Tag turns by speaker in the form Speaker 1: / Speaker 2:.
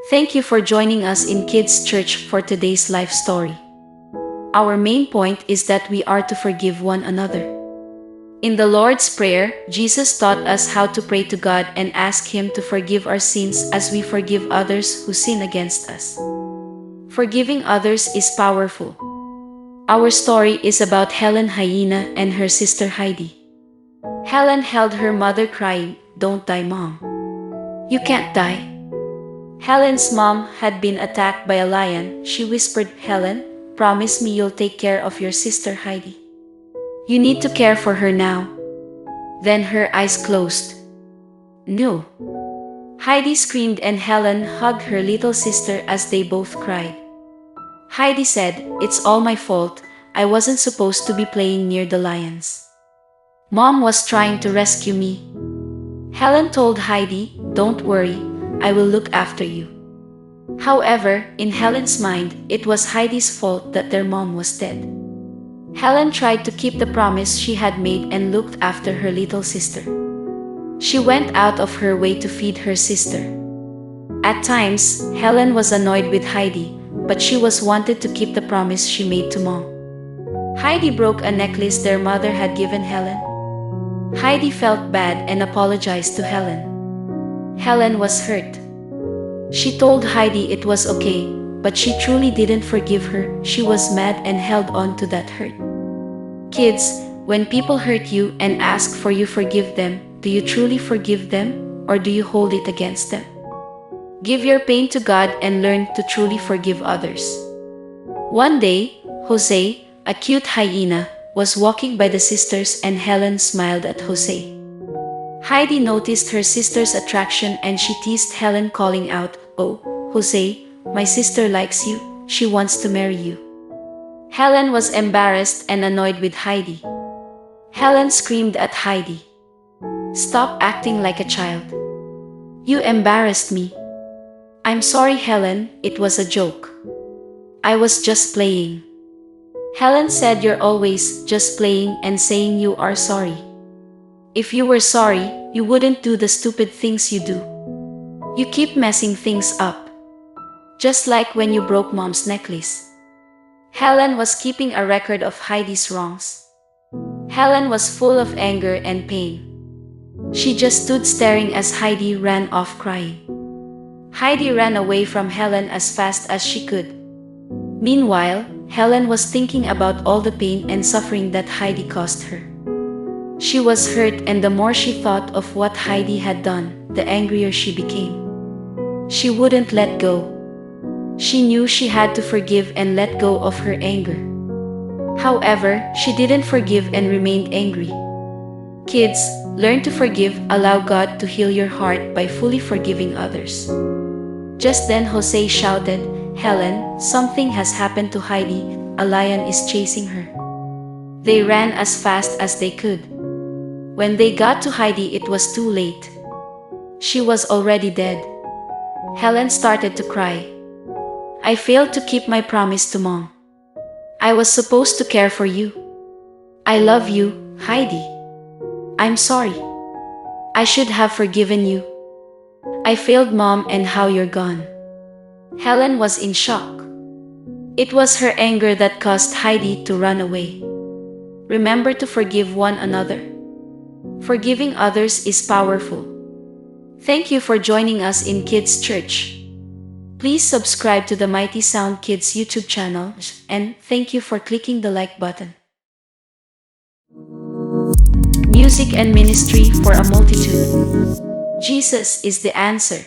Speaker 1: Thank you for joining us in Kids Church for today's life story. Our main point is that we are to forgive one another. In the Lord's Prayer, Jesus taught us how to pray to God and ask Him to forgive our sins as we forgive others who sin against us. Forgiving others is powerful. Our story is about Helen Hyena and her sister Heidi. Helen held her mother crying, "Don't die, Mom. You can't die." Helen's mom had been attacked by a lion. She whispered, "Helen, promise me you'll take care of your sister Heidi. You need to care for her now." Then her eyes closed. "No." Heidi screamed and Helen hugged her little sister as they both cried. Heidi said, "It's all my fault. I wasn't supposed to be playing near the lions. Mom was trying to rescue me." Helen told Heidi, "Don't worry, I will look after you." However, in Helen's mind, it was Heidi's fault that their mom was dead. Helen tried to keep the promise she had made and looked after her little sister. She went out of her way to feed her sister. At times, Helen was annoyed with Heidi, but she was wanted to keep the promise she made to Mom. Heidi broke a necklace their mother had given Helen. Heidi felt bad and apologized to Helen. Helen was hurt. She told Heidi it was okay, but she truly didn't forgive her. She was mad and held on to that hurt. Kids, when people hurt you and ask for you forgive them, do you truly forgive them, or do you hold it against them? Give your pain to God and learn to truly forgive others. One day, Jose, a cute hyena, was walking by the sisters and Helen smiled at Jose. Heidi noticed her sister's attraction and she teased Helen, calling out, "Oh, Jose, my sister likes you. She wants to marry you." Helen was embarrassed and annoyed with Heidi. Helen screamed at Heidi, "Stop acting like a child. You embarrassed me." "I'm sorry, Helen, it was a joke. I was just playing." Helen said, "You're always just playing and saying you are sorry. If you were sorry, you wouldn't do the stupid things you do. You keep messing things up. Just like when you broke Mom's necklace." Helen was keeping a record of Heidi's wrongs. Helen was full of anger and pain. She just stood staring as Heidi ran off crying. Heidi ran away from Helen as fast as she could. Meanwhile, Helen was thinking about all the pain and suffering that Heidi caused her. She was hurt, and the more she thought of what Heidi had done, the angrier she became. She wouldn't let go. She knew she had to forgive and let go of her anger. However, she didn't forgive and remained angry. Kids, learn to forgive. Allow God to heal your heart by fully forgiving others. Just then Jose shouted, "Helen, something has happened to Heidi. A lion is chasing her." They ran as fast as they could. When they got to Heidi, it was too late. She was already dead. Helen started to cry. "I failed to keep my promise to Mom. I was supposed to care for you. I love you, Heidi. I'm sorry. I should have forgiven you. I failed, Mom, and how you're gone." Helen was in shock. It was her anger that caused Heidi to run away. Remember to forgive one another. Forgiving others is powerful. Thank you for joining us in Kids Church. Please subscribe to the Mighty Sound Kids YouTube channel, and thank you for clicking the like button. Music and ministry for a multitude. Jesus is the answer.